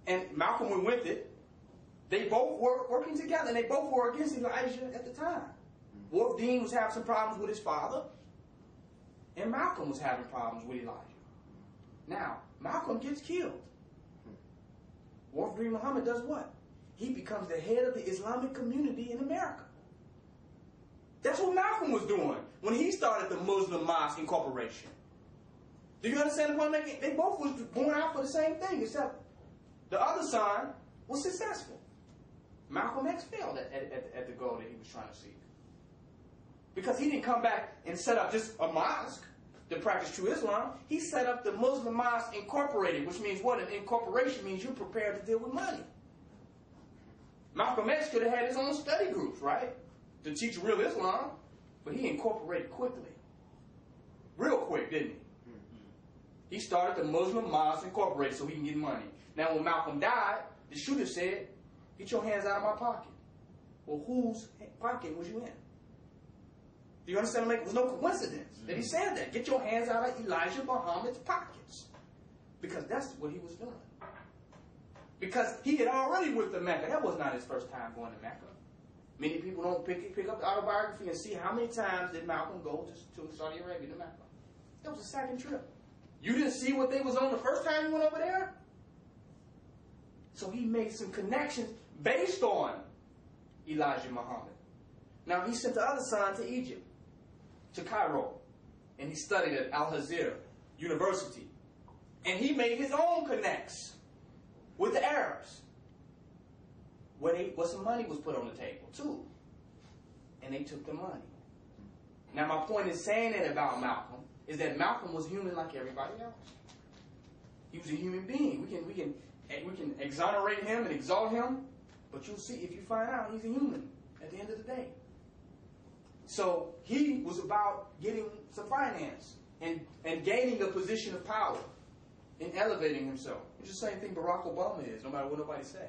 and Malcolm went with it. They both were working together, and they both were against Elijah at the time. Wolf Dean was having some problems with his father, and Malcolm was having problems with Elijah. Now, Malcolm gets killed. Wolf Dean Muhammad does what? He becomes the head of the Islamic community in America. That's what Malcolm was doing when he started the Muslim Mosque Incorporation. Do you understand the point I'm making? They both was going out for the same thing, except the other son was successful. Malcolm X failed at the goal that he was trying to seek. Because he didn't come back and set up just a mosque to practice true Islam. He set up the Muslim Mosque Incorporated, which means what? An incorporation means you're prepared to deal with money. Malcolm X could have had his own study groups, right? To teach real Islam, but he incorporated quickly. Real quick, didn't he? He started the Muslim Mosque Incorporated so he can get money. Now when Malcolm died, the shooter said, "Get your hands out of my pocket." Well, whose pocket was you in? Do you understand? It was no coincidence that he said that. Get your hands out of Elijah Muhammad's pockets. Because that's what he was doing. Because he had already went to Mecca. That was not his first time going to Mecca. Many people don't pick up the autobiography and see how many times did Malcolm go to Saudi Arabia to Mecca. That was a second trip. You didn't see what they was on the first time you went over there? So he made some connections based on Elijah Muhammad. Now he sent the other son to Egypt, to Cairo, and he studied at Al-Azhar University. And he made his own connects with the Arabs, where some money was put on the table too. And they took the money. Now my point in saying that about Malcolm is that Malcolm was human like everybody else. He was a human being. We can exonerate him and exalt him, but you'll see if you find out he's a human at the end of the day. So he was about getting some finance and gaining a position of power and elevating himself. It's the same thing Barack Obama is, no matter what nobody say.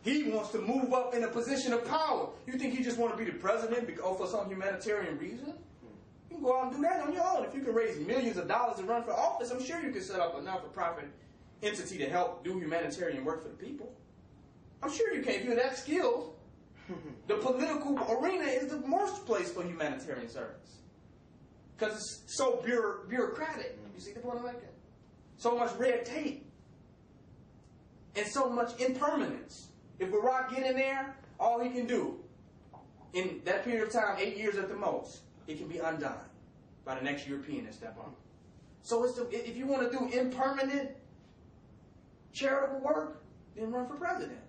He wants to move up in a position of power. You think he just want to be the president because for some humanitarian reason? You can go out and do that on your own. If you can raise millions of dollars and run for office, I'm sure you can set up a not-for-profit entity to help do humanitarian work for the people. I'm sure you can. If you're that skilled, the political arena is the worst place for humanitarian service. Because it's so bureaucratic. You see the point I'm making? So much red tape. And so much impermanence. If Barack get in there, all he can do, in that period of time, 8 years at the most, it can be undone by the next European that step up. So if you want to do impermanent charitable work, then run for president.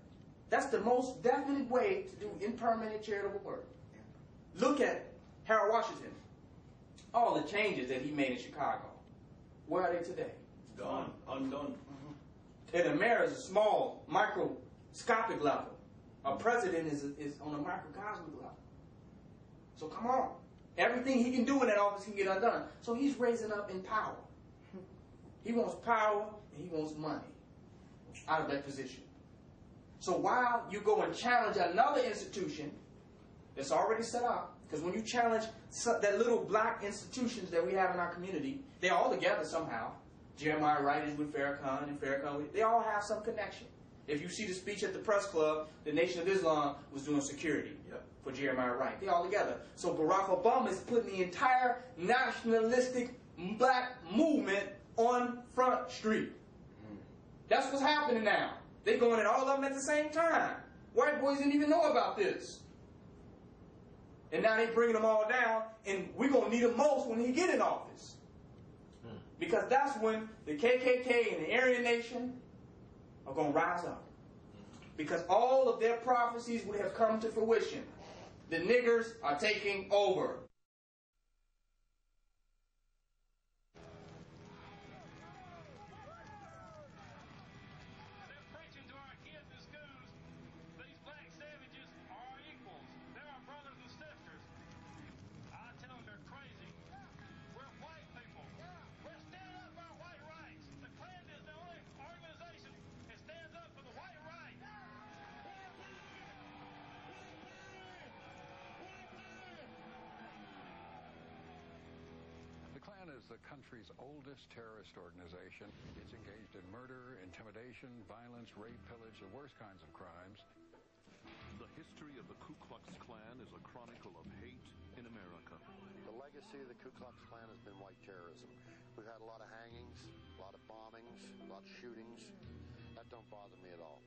That's the most definite way to do impermanent charitable work. Look at Harold Washington. All the changes that he made in Chicago. Where are they today? Gone. Undone. And the mayor is a small, microscopic level. A president is on a microcosmic level. So come on. Everything he can do in that office can get undone. So he's raising up in power. He wants power and he wants money out of that position. So while you go and challenge another institution that's already set up, because when you challenge that little black institutions that we have in our community, they're all together somehow. Jeremiah Wright is with Farrakhan, and Farrakhan, they all have some connection. If you see the speech at the press club, the Nation of Islam was doing security for Jeremiah Wright. They're all together. So Barack Obama is putting the entire nationalistic black movement on Front Street. That's what's happening now. They're going at all of them at the same time. White boys didn't even know about this. And now they're bringing them all down, and we're going to need them most when he get in office. Because that's when the KKK and the Aryan Nation are going to rise up. Because all of their prophecies would have come to fruition. The niggers are taking over. The Klan is the country's oldest terrorist organization. It's engaged in murder, intimidation, segregation, violence, rape, pillage, the worst kinds of crimes. The history of the Ku Klux Klan is a chronicle of hate in America. The legacy of the Ku Klux Klan has been white terrorism. We've had a lot of hangings, a lot of bombings, a lot of shootings. That don't bother me at all.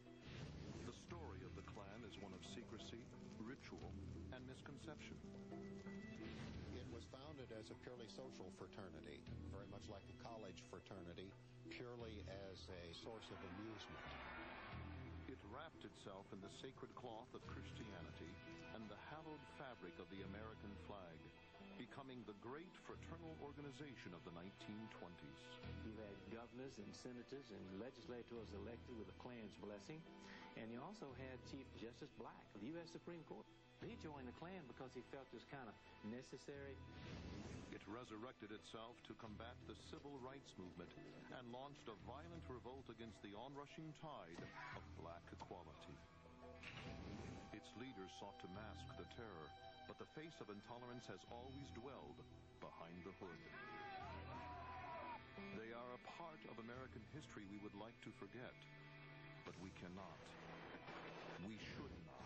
The story of the Klan is one of secrecy, ritual, and misconception. It was founded as a purely social fraternity, very much like a college fraternity, purely as a source of amusement. It wrapped itself in the sacred cloth of Christianity and the hallowed fabric of the American flag, becoming the great fraternal organization of the 1920s. You had governors and senators and legislators elected with the Klan's blessing, and you also had Chief Justice Black of the U.S. Supreme Court. He joined the Klan because he felt it was kind of necessary. It resurrected itself to combat the civil rights movement and launched a violent revolt against the onrushing tide of black equality. Its leaders sought to mask the terror, but the face of intolerance has always dwelled behind the hood. They are a part of American history we would like to forget, but we cannot. We should not.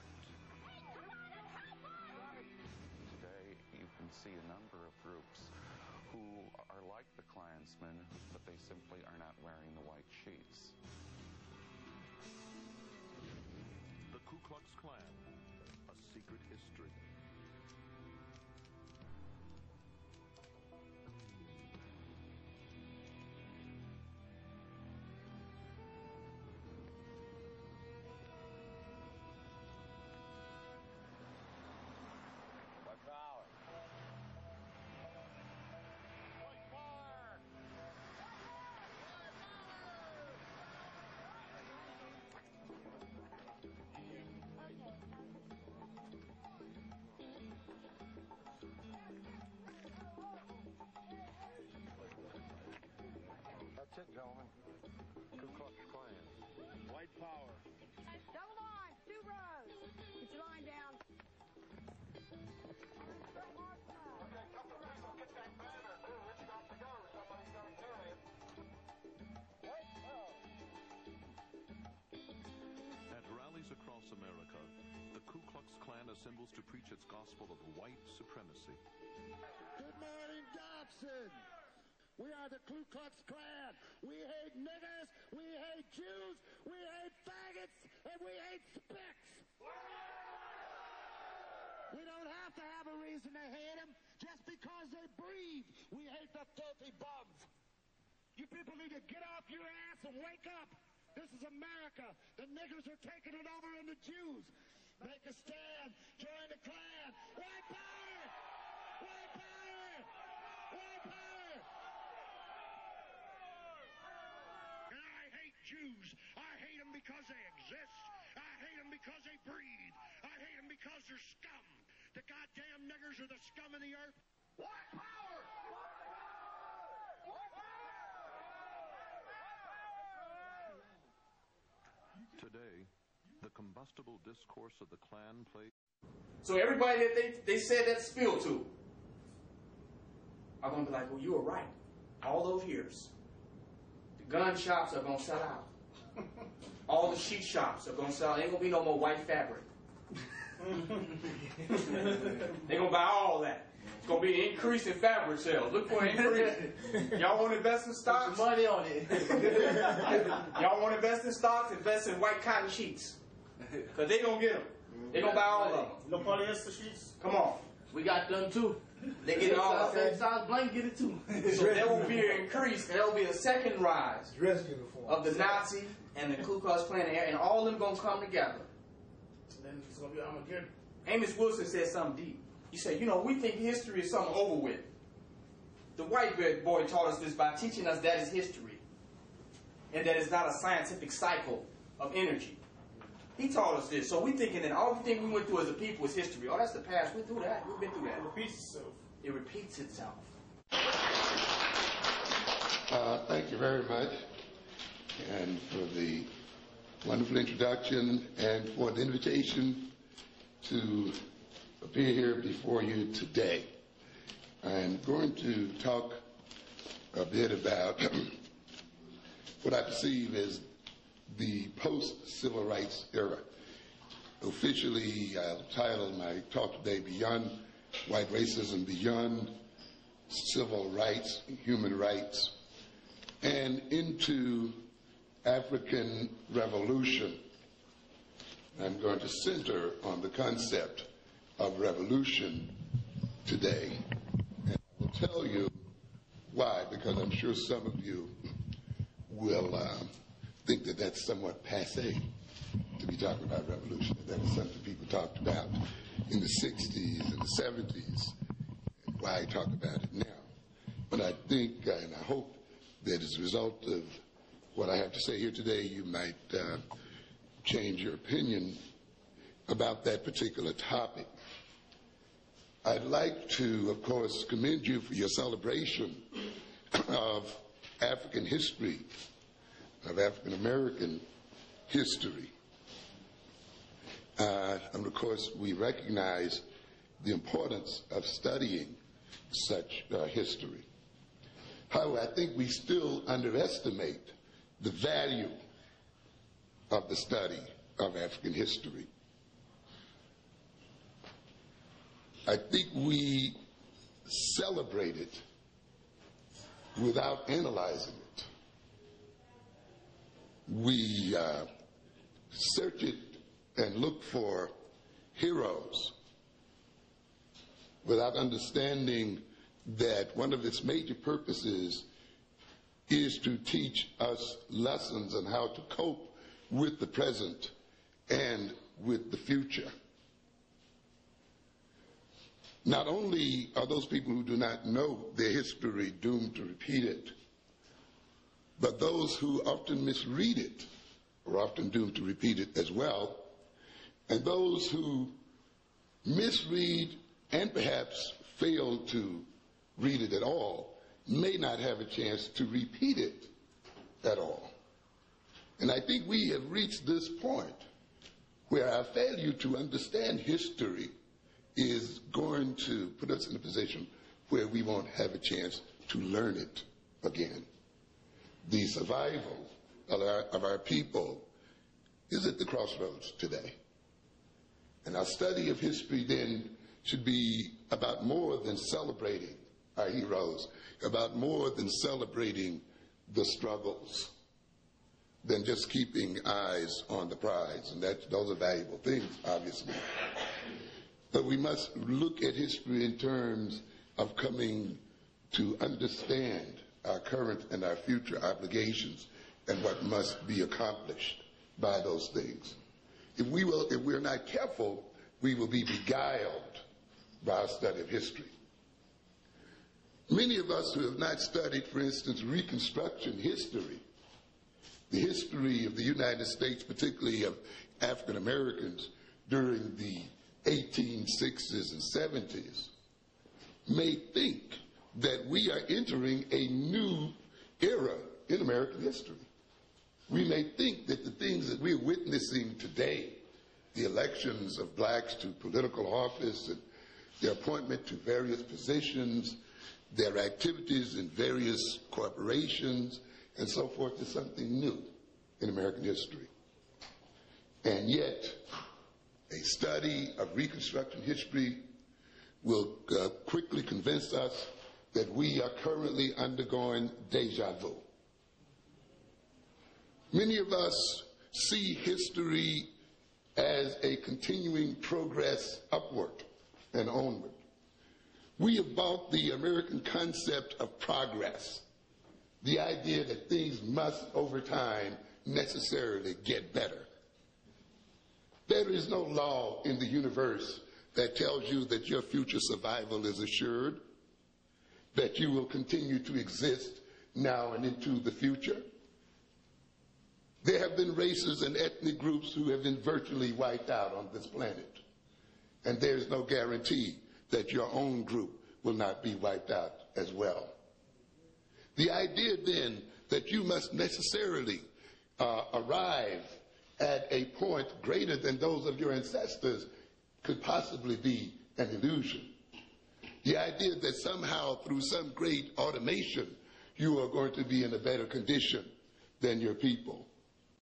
Today, you can see a number of groups who are like the Klansmen, but they simply are not wearing the white sheets. The Ku Klux Klan, a secret history. That's it, gentlemen. Ku Klux Klan. White power. Double line, 2 rows. Get your line down. At rallies across America, the Ku Klux Klan assembles to preach its gospel of white supremacy. Good morning, Dobson. We are the Ku Klux Klan. We hate niggers, we hate Jews, we hate faggots, and we hate spicks. We don't have to have a reason to hate them just because they breathe. We hate the filthy bums. You people need to get off your ass and wake up. This is America. The niggers are taking it over and the Jews. Make a stand. Join the Klan. White power! White power! White power! And I hate Jews. I hate them because they exist. I hate them because they breathe. I hate them because they're scum. The goddamn niggers are the scum of the earth. White power! Today, the combustible discourse of the Klan plays. So everybody that they said that spill to are going to be like, well, you were right. All those years. The gun shops are going to sell out. All the sheet shops are going to sell out. Ain't going to be no more white fabric. They're going to buy all that. It's going to be an increase in fabric sales. Look for an increase. Y'all want to invest in stocks? Put your money on it. Y'all want to invest in stocks? Invest in white cotton sheets. Because they're going to get them. They're going to buy all of them. No polyester sheets? Come on. We got them too. They get all of them. South Blank get it too. So there will be an increase. There will be a second rise Dress uniform. of the Nazi and the Ku Klux Klan, and all of them going to come together. Then it's going to be Armageddon. Amos Wilson said something deep. He said, we think history is something over with. The white boy taught us this by teaching us that is history. And that it's not a scientific cycle of energy. He taught us this. So we're thinking that everything we went through as a people is history. Oh, that's the past. We're through that. We've been through that. It repeats itself. It repeats itself. Thank you very much, and for the wonderful introduction and for the invitation to appear here before you today. I'm going to talk a bit about what I perceive as the post-civil rights era. Officially, I'll title my talk today, Beyond White Racism, Beyond Civil Rights, Human Rights, and into African Revolution. I'm going to center on the concept of revolution today. And I will tell you why, because I'm sure some of you will think that that's somewhat passé to be talking about revolution. That was something people talked about in the 60s and the 70s, and why I talk about it now. But I think, and I hope that as a result of what I have to say here today, you might change your opinion about that particular topic. I'd like to, of course, commend you for your celebration of African history, of African American history. And of course, we recognize the importance of studying such history. However, I think we still underestimate the value of the study of African history. I think we celebrate it without analyzing it. We search it and look for heroes without understanding that one of its major purposes is to teach us lessons on how to cope with the present and with the future. Not only are those people who do not know their history doomed to repeat it, but those who often misread it are often doomed to repeat it as well. And those who misread and perhaps fail to read it at all may not have a chance to repeat it at all. And I think we have reached this point where our failure to understand history is going to put us in a position where we won't have a chance to learn it again. The survival of our people is at the crossroads today. And our study of history then should be about more than celebrating our heroes, about more than celebrating the struggles, than just keeping eyes on the prize. And those are valuable things, obviously. But we must look at history in terms of coming to understand our current and our future obligations and what must be accomplished by those things. If we're not careful, we will be beguiled by our study of history. Many of us who have not studied, for instance, Reconstruction history, the history of the United States, particularly of African Americans during the 1860s and 70s, may think that we are entering a new era in American history. We may think that the things that we're witnessing today, the elections of blacks to political office and their appointment to various positions, their activities in various corporations, and so forth, is something new in American history. And yet, a study of Reconstruction history will quickly convince us that we are currently undergoing deja vu. Many of us see history as a continuing progress upward and onward. We have bought the American concept of progress, the idea that things must, over time, necessarily get better. There is no law in the universe that tells you that your future survival is assured, that you will continue to exist now and into the future. There have been races and ethnic groups who have been virtually wiped out on this planet. And there's no guarantee that your own group will not be wiped out as well. The idea then that you must necessarily arrive at a point greater than those of your ancestors could possibly be an illusion. The idea that somehow through some great automation you are going to be in a better condition than your people